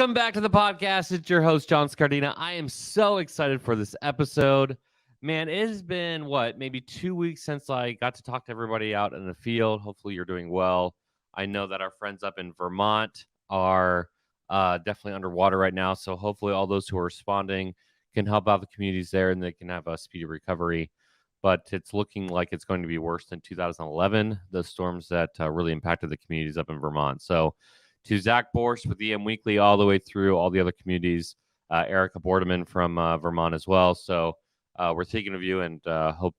Welcome back to the podcast. It's your host, John Scardina. I am so excited for this episode. Man, it has been, maybe 2 weeks since I got to talk to everybody out in the field. Hopefully you're doing well. I know that our friends up in Vermont are definitely underwater right now, so hopefully all those who are responding can help out the communities there and they can have a speedy recovery. But it's looking like it's going to be worse than 2011, the storms that really impacted the communities up in Vermont. So to Zach Borst with EM Weekly all the way through all the other communities, Erica Bordeman from Vermont as well. So we're thinking of you and hope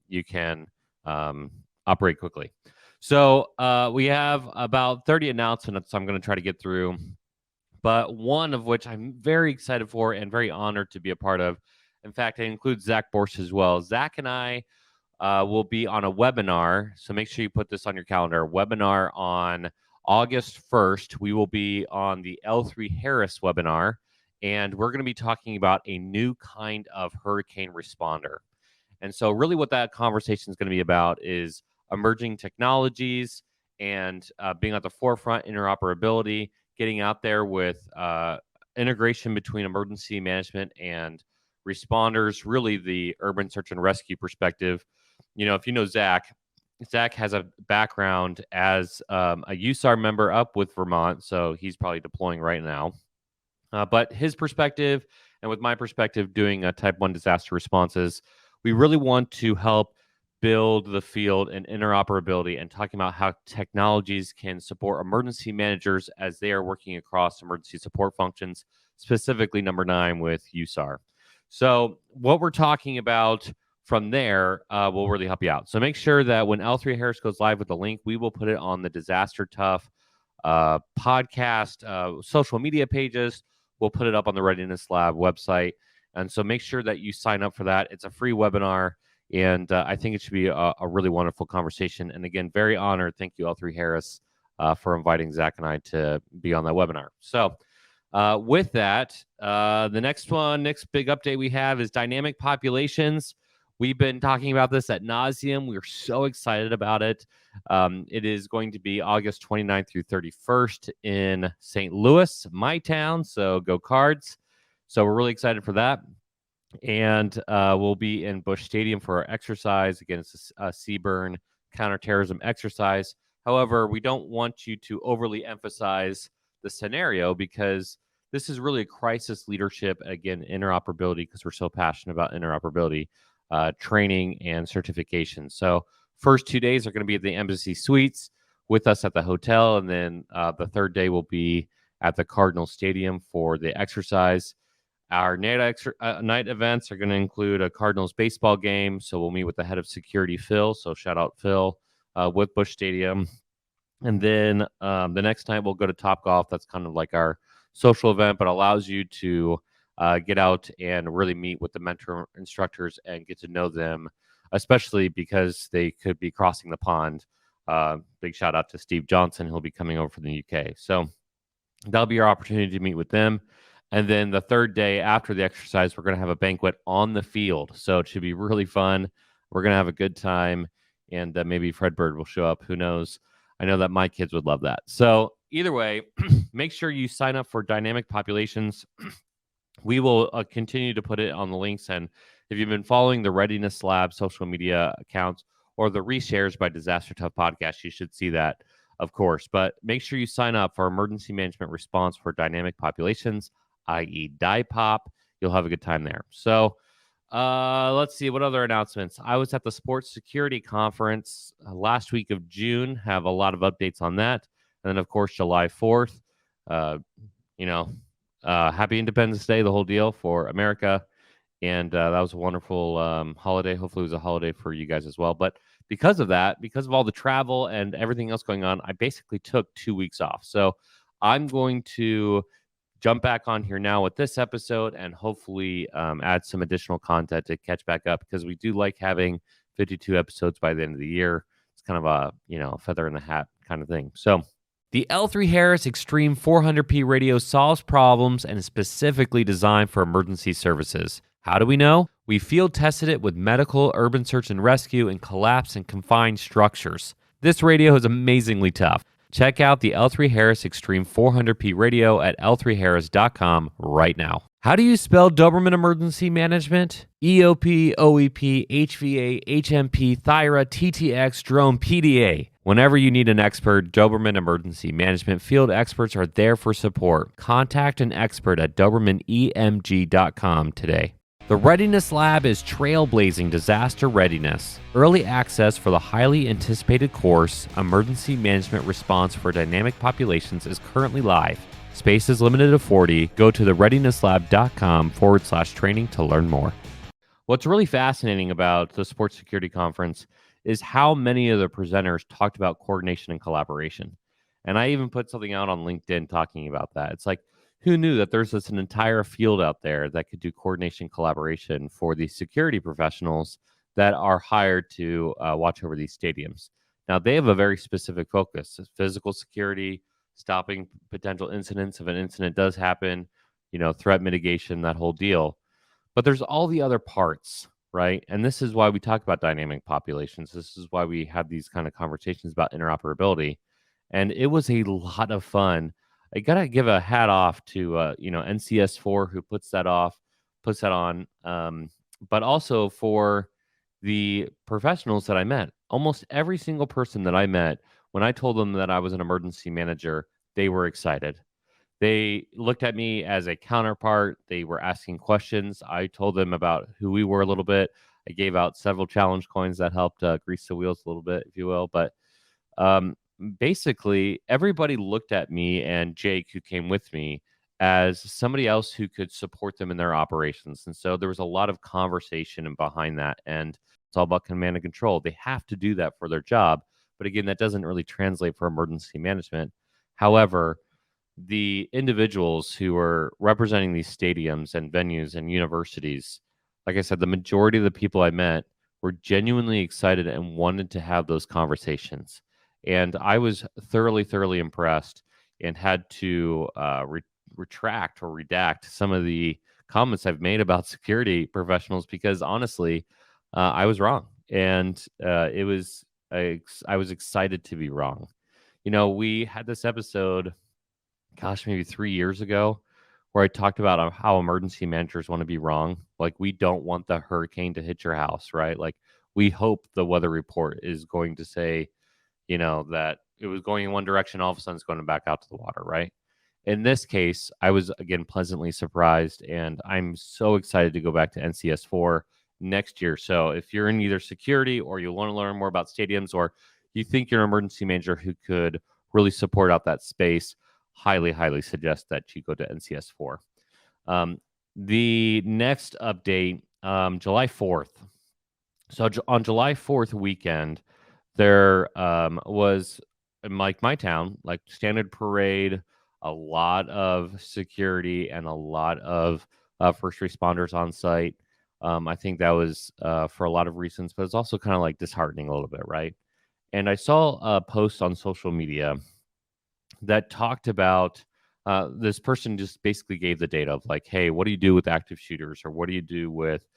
you can operate quickly. So we have about 30 announcements I'm going to try to get through, but one of which I'm very excited for and very honored to be a part of. In fact, it includes Zach Borst as well. Zach and I will be on a webinar, so make sure you put this on your calendar. Webinar on August 1st, we will be on the L3 Harris webinar, and we're going to be talking about a new kind of hurricane responder. And so really what that conversation is going to be about is emerging technologies and being at the forefront, interoperability, getting out there with integration between emergency management and responders, really the urban search and rescue perspective. You know, if you know Zach has a background as a USAR member up with Vermont, so he's probably deploying right now. But his perspective and with my perspective doing type 1 disaster responses, we really want to help build the field and interoperability and talking about how technologies can support emergency managers as they are working across emergency support functions, specifically number 9 with USAR. So what we're talking about from there will really help you out. So make sure that when L3 Harris goes live with the link, we will put it on the Disaster Tough podcast, social media pages. We'll put it up on the Readiness Lab website. And so make sure that you sign up for that. It's a free webinar, and I think it should be a really wonderful conversation. And again, very honored. Thank you, L3 Harris, for inviting Zach and I to be on that webinar. So with that, the next big update we have is dynamic populations. We've been talking about this ad nauseum. We're so excited about it. It is going to be August 29th through 31st in St. Louis, my town. So go Cards. So we're really excited for that. And we'll be in Busch Stadium for our exercise. Again, it's a CBRN counterterrorism exercise. However, we don't want you to overly emphasize the scenario because this is really a crisis leadership, again, interoperability, because we're so passionate about interoperability, training and certification. So first 2 days are going to be at the Embassy Suites with us at the hotel. And then the third day will be at the Cardinal Stadium for the exercise. Our night events are going to include a Cardinals baseball game. So we'll meet with the head of security, Phil. So shout out Phil with Busch Stadium. And then the next night we'll go to Top Golf. That's kind of like our social event, but allows you to get out and really meet with the mentor instructors and get to know them, especially because they could be crossing the pond. Big shout out to Steve Johnson. He'll be coming over from the UK. So that'll be your opportunity to meet with them. And then the third day after the exercise, we're going to have a banquet on the field. So it should be really fun. We're going to have a good time. And maybe Fred Bird will show up. Who knows? I know that my kids would love that. So either way, make sure you sign up for Dynamic Populations. We will continue to put it on the links. And if you've been following the Readiness Lab social media accounts or the reshares by Disaster Tough Podcast, you should see that, of course. But make sure you sign up for Emergency Management Response for Dynamic Populations, i.e. DIPOP. You'll have a good time there. So let's see, what other announcements? I was at the Sports Security Conference last week of June. Have a lot of updates on that. And then, of course, July 4th. Happy Independence Day, the whole deal for America. And that was a wonderful holiday. Hopefully it was a holiday for you guys as well. But because of that, because of all the travel and everything else going on, I basically took 2 weeks off. So I'm going to jump back on here now with this episode and hopefully add some additional content to catch back up, because we do like having 52 episodes by the end of the year. It's kind of a feather in the hat kind of thing. So the L3 Harris Extreme 400p radio solves problems and is specifically designed for emergency services. How do we know? We field tested it with medical, urban search and rescue, and collapsed and confined structures. This radio is amazingly tough. Check out the L3 Harris Extreme 400p radio at l3harris.com right now. How do you spell Doberman Emergency Management? EOP, OEP, HVA, HMP, Thyra, TTX, Drone, PDA. Whenever you need an expert, Doberman Emergency Management field experts are there for support. Contact an expert at DobermanEMG.com today. The Readiness Lab is trailblazing disaster readiness. Early access for the highly anticipated course, Emergency Management Response for Dynamic Populations, is currently live. Space is limited to 40. Go to thereadinnesslab.com/training to learn more. What's really fascinating about the Sports Security Conference is how many of the presenters talked about coordination and collaboration. And I even put something out on LinkedIn talking about that. It's like, who knew that there's an entire field out there that could do coordination collaboration for the security professionals that are hired to watch over these stadiums? Now, they have a very specific focus: physical security, stopping potential incidents if an incident does happen, threat mitigation, that whole deal. But there's all the other parts, right? And this is why we talk about dynamic populations. This is why we have these kind of conversations about interoperability. And it was a lot of fun. I gotta give a hat off to NCS4, who puts that on, but also for the professionals that I met. Almost every single person that I met, when I told them that I was an emergency manager, they were excited. They looked at me as a counterpart. They were asking questions. I told them about who we were a little bit. I gave out several challenge coins that helped grease the wheels a little bit, if you will. But um, basically, everybody looked at me and Jake, who came with me, as somebody else who could support them in their operations. And so there was a lot of conversation and behind that. And it's all about command and control. They have to do that for their job. But again, that doesn't really translate for emergency management. However, the individuals who were representing these stadiums and venues and universities, like I said, the majority of the people I met were genuinely excited and wanted to have those conversations. And I was thoroughly, thoroughly impressed, and had to retract or redact some of the comments I've made about security professionals, because honestly, I was wrong. And I was excited to be wrong. We had this episode, gosh, maybe 3 years ago, where I talked about how emergency managers want to be wrong. Like, we don't want the hurricane to hit your house, right? Like, we hope the weather report is going to say, that it was going in one direction, all of a sudden it's going back out to the water, right? In this case, I was again pleasantly surprised, and I'm so excited to go back to NCS4 next year. So if you're in either security, or you want to learn more about stadiums, or you think you're an emergency manager who could really support out that space, highly, highly suggest that you go to NCS4. The next update, July 4th. So on July 4th weekend, there was, in my town, like standard parade, a lot of security and a lot of first responders on site. I think that was for a lot of reasons, but it's also kind of like disheartening a little bit, right? And I saw a post on social media that talked about this person just basically gave the data of like, hey, what do you do with active shooters, or what do you do with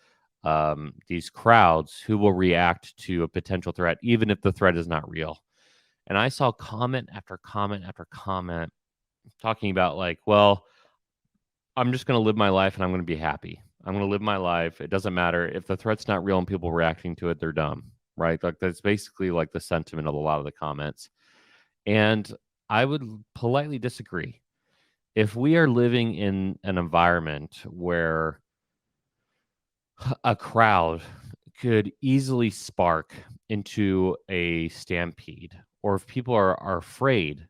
these crowds who will react to a potential threat, even if the threat is not real? And I saw comment after comment after comment talking about like, well, I'm just going to live my life and I'm going to be happy. I'm going to live my life. It doesn't matter if the threat's not real and people reacting to it, they're dumb, right? Like, that's basically like the sentiment of a lot of the comments. And I would politely disagree. If we are living in an environment where a crowd could easily spark into a stampede, or if people are afraid,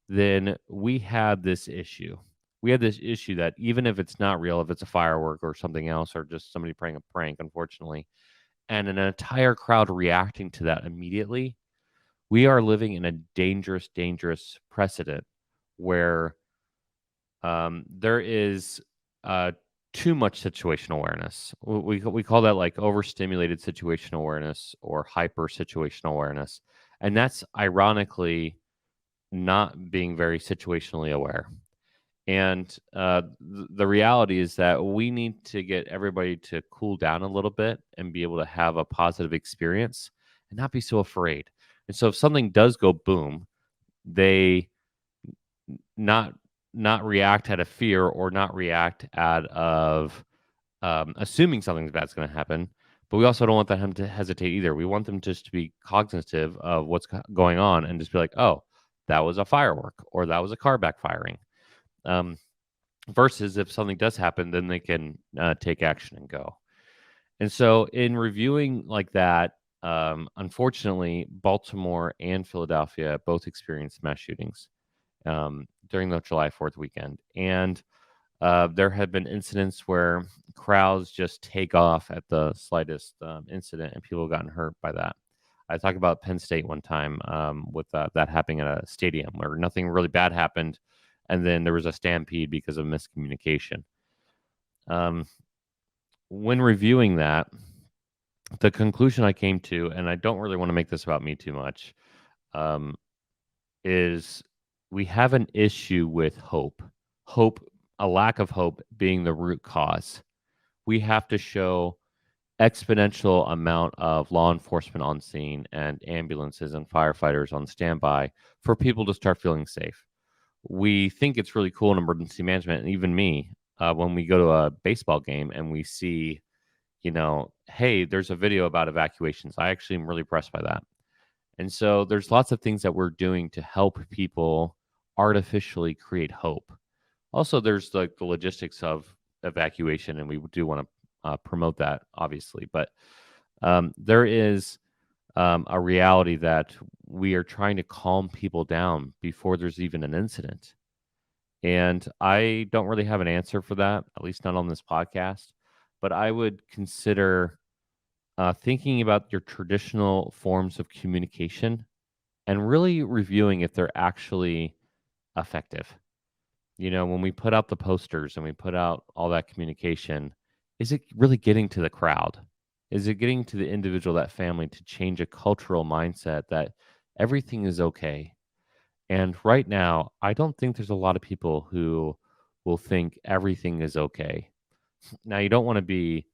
then we have this issue. We have this issue that even if it's not real, if it's a firework or something else, or just somebody playing a prank, unfortunately, and an entire crowd reacting to that immediately, we are living in a dangerous, dangerous precedent where there is too much situational awareness. We call that like overstimulated situational awareness or hyper situational awareness. And that's ironically not being very situationally aware. And the reality is that we need to get everybody to cool down a little bit and be able to have a positive experience and not be so afraid. And so if something does go boom, they not not react out of fear or not react out of assuming something bad's going to happen. But we also don't want them to hesitate either. We want them just to be cognitive of what's going on and just be like, oh, that was a firework or that was a car backfiring. Versus if something does happen, then they can take action and go. And so, in reviewing like that, unfortunately, Baltimore and Philadelphia both experienced mass shootings during the July 4th weekend. And there have been incidents where crowds just take off at the slightest incident, and people have gotten hurt by that. I talked about Penn State one time with that happening at a stadium where nothing really bad happened, and then there was a stampede because of miscommunication. When reviewing that, the conclusion I came to, and I don't really want to make this about me too much, is we have an issue with hope. A lack of hope being the root cause. We have to show exponential amount of law enforcement on scene and ambulances and firefighters on standby for people to start feeling safe. We think it's really cool in emergency management, and even me, when we go to a baseball game and we see, hey, there's a video about evacuations. I actually am really impressed by that. And so there's lots of things that we're doing to help people artificially create hope. Also, there's like the logistics of evacuation, and we do want to promote that, obviously. But there is a reality that we are trying to calm people down before there's even an incident. And I don't really have an answer for that, at least not on this podcast. But I would consider thinking about your traditional forms of communication and really reviewing if they're actually effective. When we put out the posters and we put out all that communication, is it really getting to the crowd? Is it getting to the individual, that family, to change a cultural mindset that everything is okay? And right now, I don't think there's a lot of people who will think everything is okay. Now, you don't want to be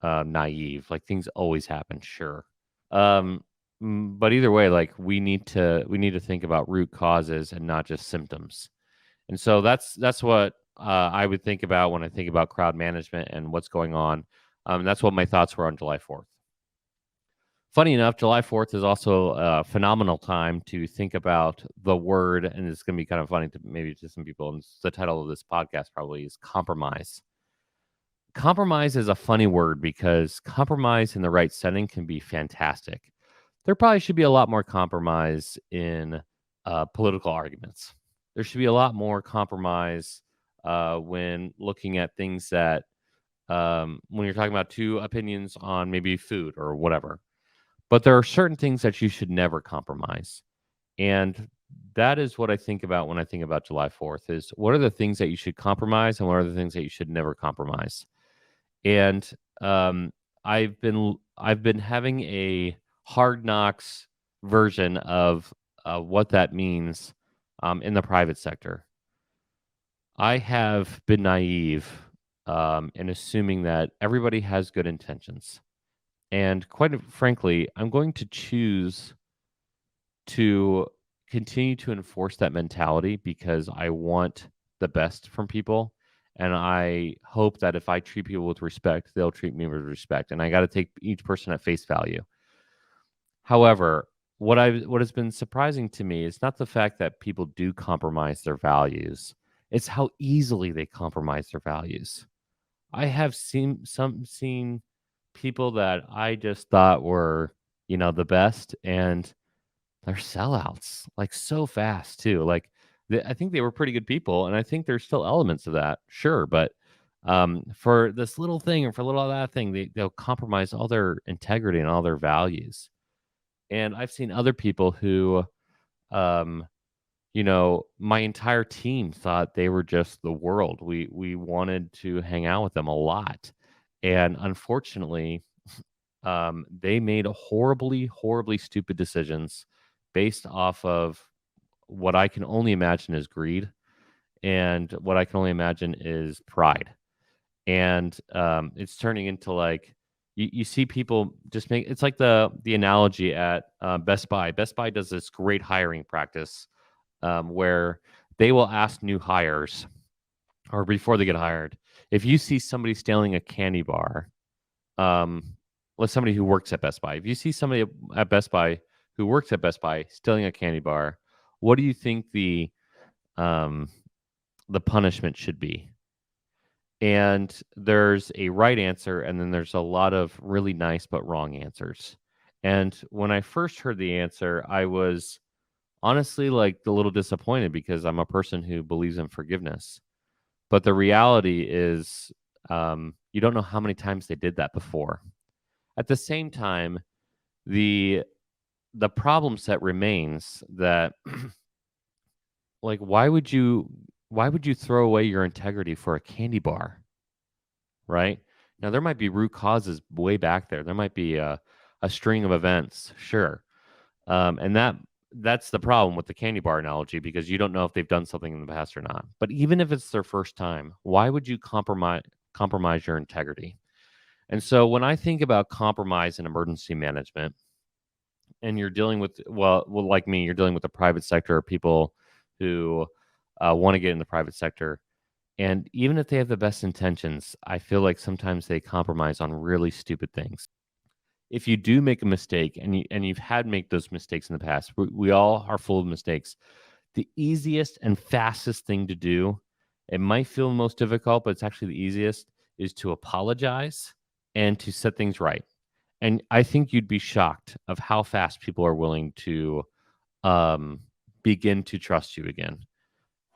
naive. Like, things always happen, sure. But either way, like, we need to think about root causes and not just symptoms. And so that's what I would think about when I think about crowd management and what's going on. That's what my thoughts were on July 4th. Funny enough, July 4th is also a phenomenal time to think about the word, and it's going to be kind of funny to maybe to some people. And the title of this podcast probably is compromise. Compromise is a funny word because compromise in the right setting can be fantastic. There probably should be a lot more compromise in political arguments. There should be a lot more compromise when looking at things that, when you're talking about two opinions on maybe food or whatever. But there are certain things that you should never compromise. And that is what I think about when I think about July 4th is what are the things that you should compromise and what are the things that you should never compromise. And I've been having a hard knocks version of what that means in the private sector. I have been naive in assuming that everybody has good intentions. And quite frankly, I'm going to choose to continue to enforce that mentality because I want the best from people. And I hope that if I treat people with respect, they'll treat me with respect. And I got to take each person at face value. However, what has been surprising to me is not the fact that people do compromise their values. It's how easily they compromise their values. I have seen people that I just thought were, the best, and they're sellouts, like, so fast too. Like, I think they were pretty good people, and I think there's still elements of that, sure, but for this little thing or for a little of that thing, they'll compromise all their integrity and all their values. And I've seen other people who, um, my entire team thought they were just the world. We wanted to hang out with them a lot, and unfortunately, they made horribly, horribly stupid decisions based off of what I can only imagine is greed, and what I can only imagine is pride. And it's turning into like you see people just make it's like the analogy at Best Buy. Best Buy does this great hiring practice where they will ask new hires or before they get hired, if you see somebody stealing a candy bar, let's somebody who works at Best Buy. If you see somebody at Best Buy who works at Best Buy stealing a candy bar, what do you think the punishment should be? And there's a right answer, and then there's a lot of really nice but wrong answers. And when I first heard the answer, I was honestly like a little disappointed because I'm a person who believes in forgiveness. But the reality is, you don't know how many times they did that before. At the same time, the the problem set remains that like why would you throw away your integrity for a candy bar, right? Now there might be root causes way back there. There might be a string of events, sure. And that's the problem with the candy bar analogy because you don't know if they've done something in the past or not. But even if it's their first time, why would you compromise your integrity? And so when I think about compromise in emergency management, and you're dealing with well, like me, you're dealing with the private sector or people who want to get in the private sector. And even if they have the best intentions, I feel like sometimes they compromise on really stupid things. If you do make a mistake and you've had make those mistakes in the past, we all are full of mistakes. The easiest and fastest thing to do, it might feel most difficult, but it's actually the easiest, is to apologize and to set things right. And I think you'd be shocked of how fast people are willing to um, begin to trust you again.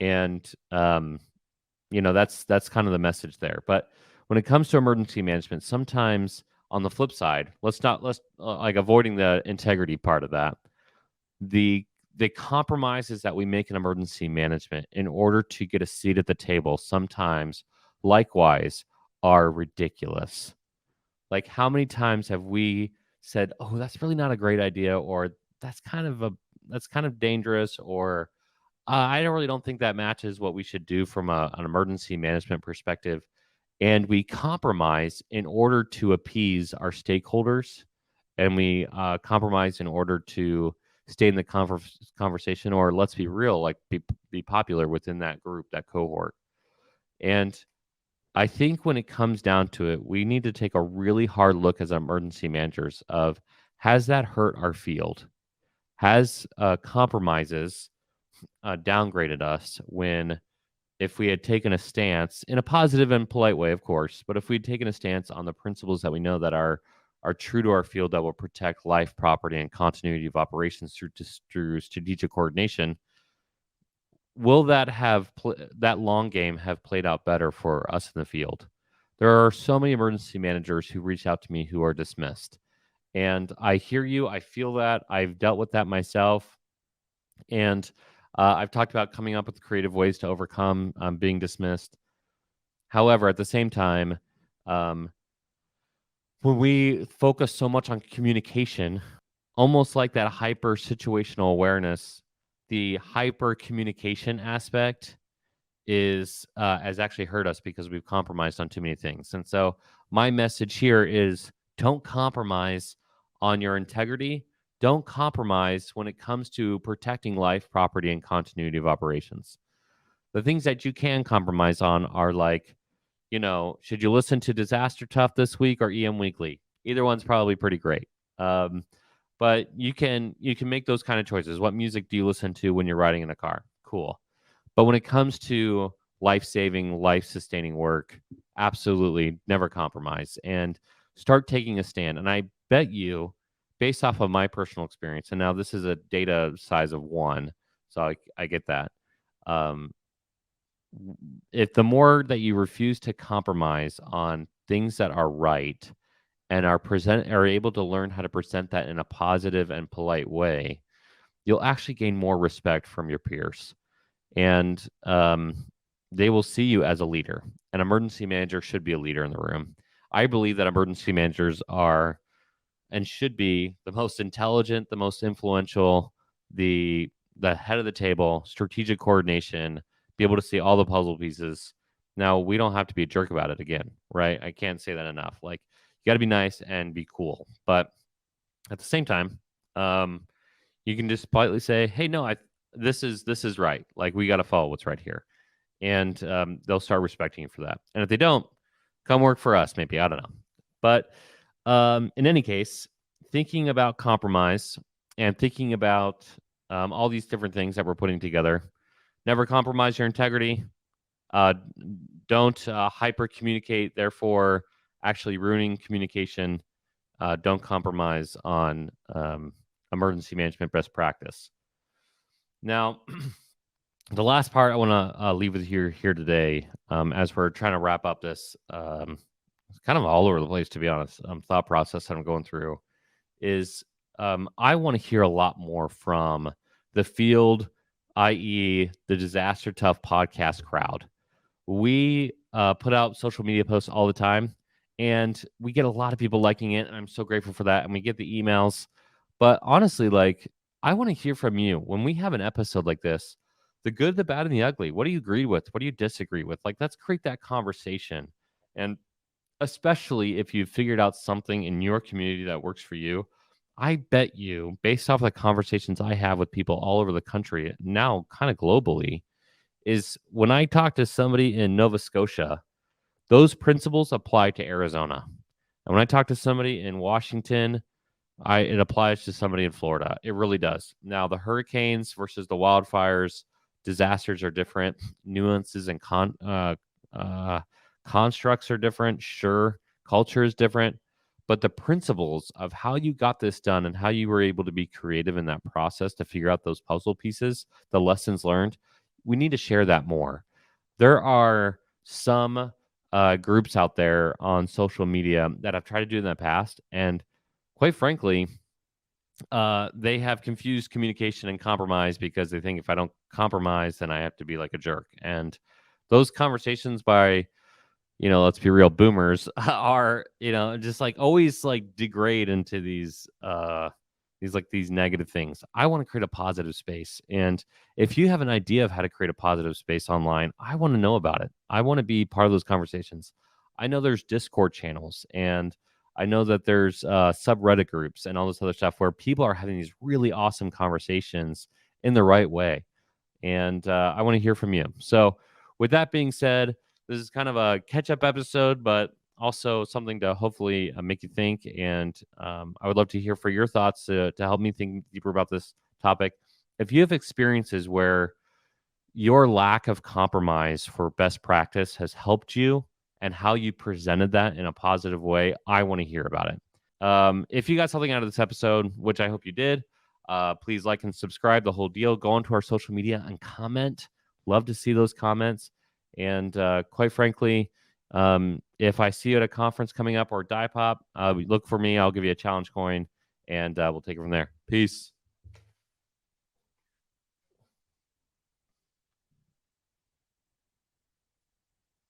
And that's kind of the message there. But when it comes to emergency management, sometimes on the flip side, let's like avoiding the integrity part of that. The the compromises that we make in emergency management in order to get a seat at the table sometimes likewise are ridiculous. Like how many times have we said, "Oh, that's really not a great idea," or that's kind of dangerous, or I don't really don't think that matches what we should do from an emergency management perspective. And we compromise in order to appease our stakeholders, and we compromise in order to stay in the conversation, or let's be real, like be popular within that group, that cohort. And I think when it comes down to it, we need to take a really hard look as emergency managers of has that hurt our field? Has compromises downgraded us when if we had taken a stance in a positive and polite way, of course, but if we'd taken a stance on the principles that we know that are true to our field that will protect life, property, and continuity of operations through strategic coordination, will that long game have played out better for us in the field? There are so many emergency managers who reach out to me who are dismissed. And I hear you. I feel that. I've dealt with that myself. And I've talked about coming up with creative ways to overcome being dismissed. However, at the same time, um, when we focus so much on communication, almost like that hyper situational awareness, the hyper communication aspect is has actually hurt us because we've compromised on too many things. And so my message here is don't compromise on your integrity. Don't compromise when it comes to protecting life, property, and continuity of operations. The things that you can compromise on are like, should you listen to Disaster Tough this week or EM Weekly? Either one's probably pretty great. Um, but you can make those kind of choices. What music do you listen to when you're riding in a car? Cool. But when it comes to life-saving, life-sustaining work, absolutely never compromise and start taking a stand. And I bet you, based off of my personal experience, and now this is a data size of one, so I get that. Um, if the more that you refuse to compromise on things that are right and are able to learn how to present that in a positive and polite way, you'll actually gain more respect from your peers, and they will see you as a leader. An emergency manager should be a leader in the room. I believe that emergency managers are and should be the most intelligent, the most influential, the head of the table, strategic coordination, be able to see all the puzzle pieces. Now, we don't have to be a jerk about it again, right? I can't say that enough. Like, you got to be nice and be cool, but at the same time, um, you can just politely say, "Hey, no, this is right. Like, we got to follow what's right here, and they'll start respecting you for that. And if they don't, come work for us. Maybe, I don't know. But in any case, thinking about compromise and thinking about all these different things that we're putting together. Never compromise your integrity. Uh, don't hyper communicate, therefore actually ruining communication. Don't compromise on emergency management best practice. Now, the last part I want to leave with you here today, as we're trying to wrap up this kind of all over the place, to be honest, thought process that I'm going through, is I want to hear a lot more from the field, i.e., the Disaster Tough podcast crowd. We put out social media posts all the time, and we get a lot of people liking it, and I'm so grateful for that. And we get the emails, but honestly, like, I want to hear from you when we have an episode like this. The good, the bad, and the ugly. What do you agree with? What do you disagree with? Like, let's create that conversation. And especially if you've figured out something in your community that works for you, I bet you, based off the conversations I have with people all over the country, now kind of globally, is when I talk to somebody in Nova Scotia, those principles apply to Arizona. And when I talk to somebody in Washington, it applies to somebody in Florida. It really does. Now, the hurricanes versus the wildfires, disasters are different. Nuances and constructs are different. Sure, culture is different, but the principles of how you got this done and how you were able to be creative in that process to figure out those puzzle pieces, the lessons learned, we need to share that more. There are some groups out there on social media that I've tried to do in the past, and quite frankly, they have confused communication and compromise because they think if I don't compromise, then I have to be like a jerk. And those conversations by, let's be real, boomers are, just like always like degrade into these negative things. I want to create a positive space. And if you have an idea of how to create a positive space online, I want to know about it. I want to be part of those conversations. I know there's Discord channels, and I know that there's subreddit groups and all this other stuff where people are having these really awesome conversations in the right way. And I want to hear from you. So, with that being said, this is kind of a catch-up episode, but also something to hopefully make you think. And I would love to hear for your thoughts to help me think deeper about this topic. If you have experiences where your lack of compromise for best practice has helped you and how you presented that in a positive way, I want to hear about it. If you got something out of this episode, which I hope you did, please like and subscribe, the whole deal. Go onto our social media and comment. Love to see those comments. And quite frankly, if I see you at a conference coming up or Die Pop, look for me. I'll give you a challenge coin, and we'll take it from there. Peace.